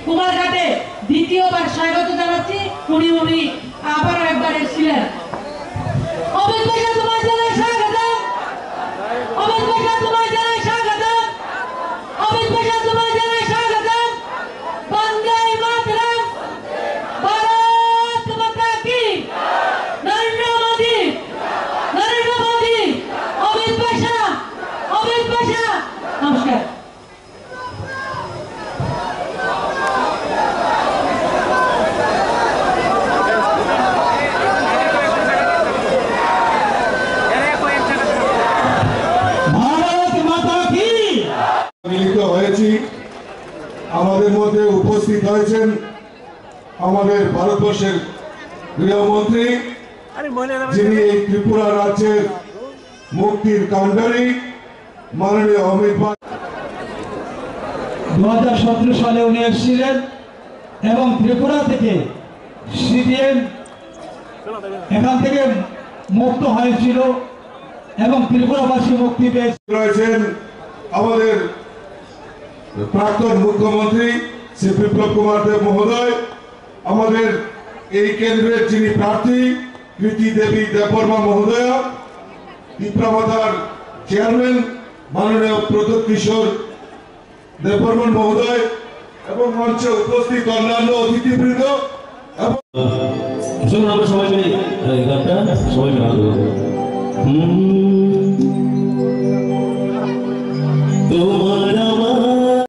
কুমারঘাটে দ্বিতীয়বার স্বাগত জানাচ্ছি। উনি আবার একবার এসেছিলেন। অমিত ভাইয়া তোমার জানাই স্বাগতম। অমিত ভাইয়া তোমার জানাই স্বাগতম। অমিত ভাইয়া তোমার জানাই স্বাগতম। বন্দে মাতরম। ভারত মাতা কি। নরেন্দ্র মোদি। নরেন্দ্র মোদি। অমিত ভাইয়া। অমিত ভাইয়া। নমস্কার। মিলিত হয়েছি। আমাদের মধ্যে উপস্থিত হয়েছেন আমাদের ভারতবর্ষের গৃহমন্ত্রী, যিনি এই ত্রিপুরা রাজ্যের মুক্তির কাণ্ডারী, মাননীয় অমিত ভাই। 2017 সালে উনি এসেছিলেন এবং ত্রিপুরা থেকে সিপিএম এখান থেকে মুক্ত হয়েছিল এবং ত্রিপুরাবাসী মুক্তি পেয়েছে। রয়েছেন আমাদের প্রাক্তন মুখ্যমন্ত্রী শ্রী বিপ্লব কুমার দেব মহোদয়, আমাদের এই কেন্দ্রের যিনি প্রার্থী কৃতি দেবী দেববর্মা মহোদয়া, ত্রিপুরামাতার চেয়ারম্যান মাননীয় প্রদ্যোৎ কিশোর দেববর্মন মহোদয় এবং মঞ্চে উপস্থিত অন্যান্য অতিথিবৃন্দ এবং আমরা সবাই মিলে এই গানটা সবাই মিলে তোমার